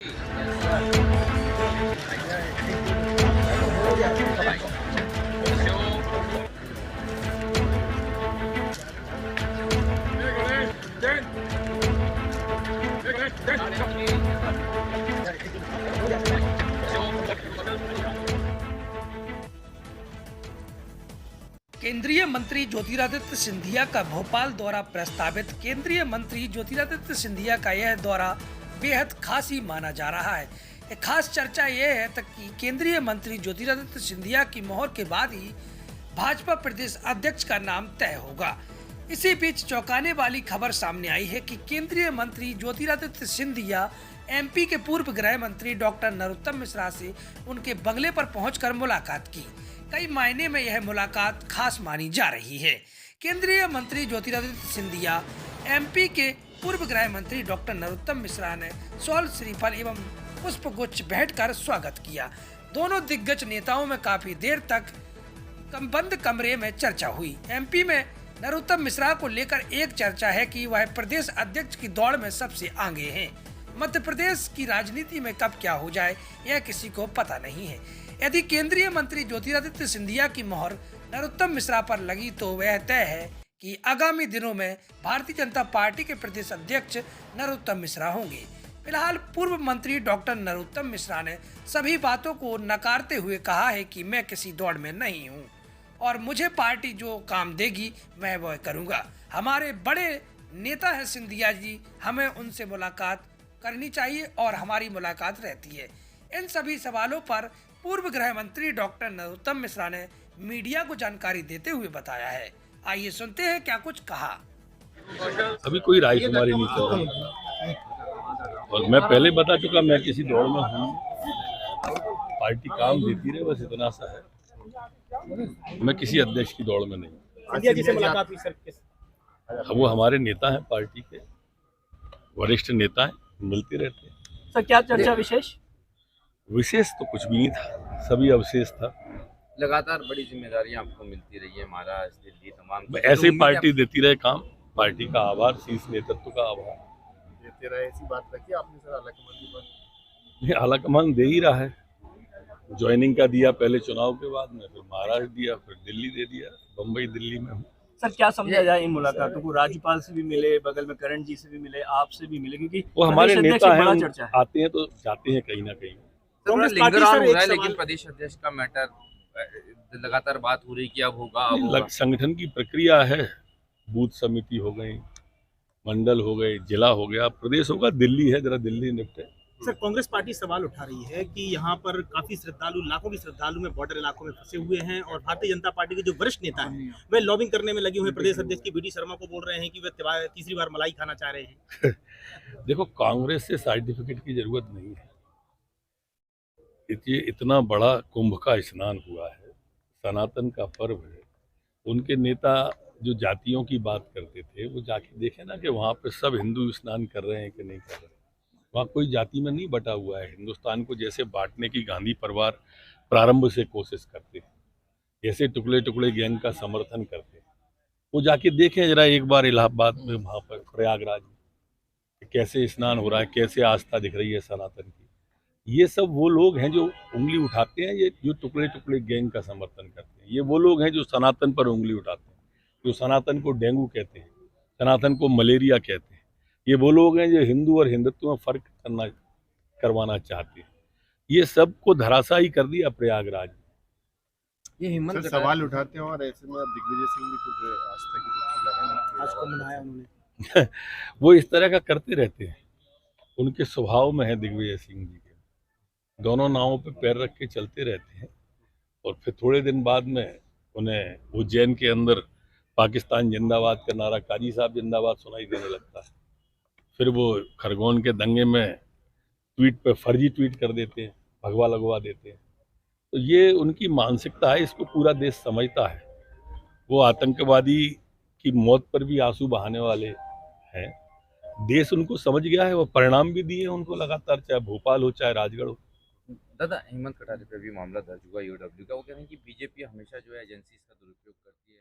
केंद्रीय मंत्री ज्योतिरादित्य सिंधिया का भोपाल दौरा प्रस्तावित। केंद्रीय मंत्री ज्योतिरादित्य सिंधिया का यह दौरा बेहद खास ही माना जा रहा है। एक खास चर्चा यह है कि केंद्रीय मंत्री ज्योतिरादित्य सिंधिया की मोहर के बाद ही भाजपा प्रदेश अध्यक्ष का नाम तय होगा। इसी बीच चौंकाने वाली खबर सामने आई है कि केंद्रीय मंत्री ज्योतिरादित्य सिंधिया एमपी के पूर्व गृह मंत्री डॉक्टर नरोत्तम मिश्रा से उनके बंगले पर पहुंचकर मुलाकात की। कई मायने में यह मुलाकात खास मानी जा रही है। केंद्रीय मंत्री ज्योतिरादित्य सिंधिया एमपी के पूर्व गृह मंत्री डॉक्टर नरोत्तम मिश्रा ने शॉल, श्रीफल एवं पुष्पगुच्छ भेंटकर स्वागत किया। दोनों दिग्गज नेताओं में काफी देर तक बंद कमरे में चर्चा हुई। एमपी में नरोत्तम मिश्रा को लेकर एक चर्चा है कि वह प्रदेश अध्यक्ष की दौड़ में सबसे आगे हैं। मध्य प्रदेश की राजनीति में कब क्या हो जाए यह किसी को पता नहीं है। यदि केंद्रीय मंत्री ज्योतिरादित्य सिंधिया की मोहर नरोत्तम मिश्रा पर लगी तो वह तय है कि आगामी दिनों में भारतीय जनता पार्टी के प्रदेश अध्यक्ष नरोत्तम मिश्रा होंगे। फिलहाल पूर्व मंत्री डॉक्टर नरोत्तम मिश्रा ने सभी बातों को नकारते हुए कहा है कि मैं किसी दौड़ में नहीं हूं और मुझे पार्टी जो काम देगी मैं वह करूंगा। हमारे बड़े नेता है सिंधिया जी, हमें उनसे मुलाकात करनी चाहिए और हमारी मुलाकात रहती है। इन सभी सवालों पर पूर्व गृह मंत्री डॉक्टर नरोत्तम मिश्रा ने मीडिया को जानकारी देते हुए बताया है। आइए सुनते हैं क्या कुछ कहा। अभी कोई राय हमारी नहीं चल रही और मैं पहले बता चुका मैं किसी दौड़ में हूँ। पार्टी काम देती रहे, बस इतना सा है। मैं किसी अध्यक्ष की दौड़ में नहीं। सिंधिया जी से मुलाकात हुई सर? वो हमारे नेता हैं, पार्टी के वरिष्ठ नेता हैं, मिलते रहते हैं। सर क्या चर्चा विशेष? विशेष तो कुछ भी नहीं था, सभी अवशेष था। लगातार बड़ी जिम्मेदारियां आपको मिलती रही है, महाराष्ट्र, दिल्ली, तमाम ऐसे ही पार्टी देती रहे काम। पार्टी का आभार, शीर्ष नेतृत्व का आभार देते रहे। ऐसी बात रखी आपने सर आलाकमान की बात? आलाकमान दे ही रहा है। ज्वाइनिंग का दिया पहले चुनाव के बाद में, फिर महाराष्ट्र दिया, फिर दिल्ली दे दिया। बम्बई दिल्ली में हूँ। सर क्या समझा जाए इन मुलाकातों को? राज्यपाल से भी मिले, बगल में करण जी से भी मिले, आपसे भी मिले, क्योंकि वो हमारे नेता हैं, चर्चा है। आते हैं तो जाते हैं कहीं ना कहीं। कांग्रेस लिंगर पार्टी ऑन सर हो रहा है, एक लेकिन सवाल- प्रदेश अध्यक्ष का मैटर लगातार बात हो रही कि अब होगा, अब होगा। संगठन की प्रक्रिया है। बूथ समिति हो गई, मंडल हो गए, जिला हो गया, प्रदेश होगा, दिल्ली है, जरा दिल्ली निपटे। सर कांग्रेस पार्टी सवाल उठा रही है कि यहाँ पर काफी श्रद्धालु, लाखों की श्रद्धालु में बॉर्डर इलाकों में फंसे हुए हैं और भारतीय जनता पार्टी के जो वरिष्ठ नेता हैं वे लॉबिंग करने में लगे हुए हैं। प्रदेश अध्यक्ष की बीडी शर्मा को बोल रहे हैं कि वे तीसरी बार मलाई खाना चाह रहे हैं। देखो, कांग्रेस से सर्टिफिकेट की जरूरत नहीं है। ये इतना बड़ा कुंभ का स्नान हुआ है, सनातन का पर्व है। उनके नेता जो जातियों की बात करते थे वो जाके देखे ना कि वहाँ पे सब हिंदू स्नान कर रहे हैं कि नहीं कर रहे हैं। वहाँ कोई जाति में नहीं बटा हुआ है। हिंदुस्तान को जैसे बांटने की गांधी परिवार प्रारंभ से कोशिश करते हैं, जैसे टुकड़े टुकड़े गैंग का समर्थन करते हैं, वो जाके देखें जरा एक बार इलाहाबाद में, वहाँ पर प्रयागराज में कैसे स्नान हो रहा है, कैसे आस्था दिख रही है सनातन की। ये सब वो लोग हैं जो उंगली उठाते हैं, ये जो टुकड़े टुकड़े गैंग का समर्थन करते हैं। ये वो लोग हैं जो सनातन पर उंगली उठाते हैं, जो सनातन को डेंगू कहते हैं, सनातन को मलेरिया कहते हैं। ये वो लोग हैं जो हिंदू और हिंदुत्व में फर्क करवाना चाहते हैं। ये सब को धराशायी कर दिया प्रयागराज। ये हिम्मत सवाल उठाते हैं और ऐसे में दिग्विजय सिंह भी कुछ आस्था की डुबकी लगाने आज को मनाया उन्होंने। वो इस तरह का करते रहते हैं, उनके स्वभाव में है दिग्विजय सिंह जी के। दोनों नावों पे पैर रख के चलते रहते हैं और फिर थोड़े दिन बाद में उन्हें उज्जैन के अंदर पाकिस्तान जिंदाबाद का नारा, काजी साहब जिंदाबाद सुनाई देने लगता है। फिर वो खरगोन के दंगे में ट्वीट पे फर्जी ट्वीट कर देते हैं, भगवा लगवा देते हैं। तो ये उनकी मानसिकता है, इसको पूरा देश समझता है। वो आतंकवादी की मौत पर भी आंसू बहाने वाले हैं। देश उनको समझ गया है, वो परिणाम भी दिए उनको लगातार, चाहे भोपाल हो चाहे राजगढ़ हो। दादा, हेमंत कटारे पे भी मामला दर्ज हुआ ईओडब्ल्यू का। वो कह रहे हैं कि बीजेपी हमेशा जो है एजेंसीज का दुरुपयोग करती है।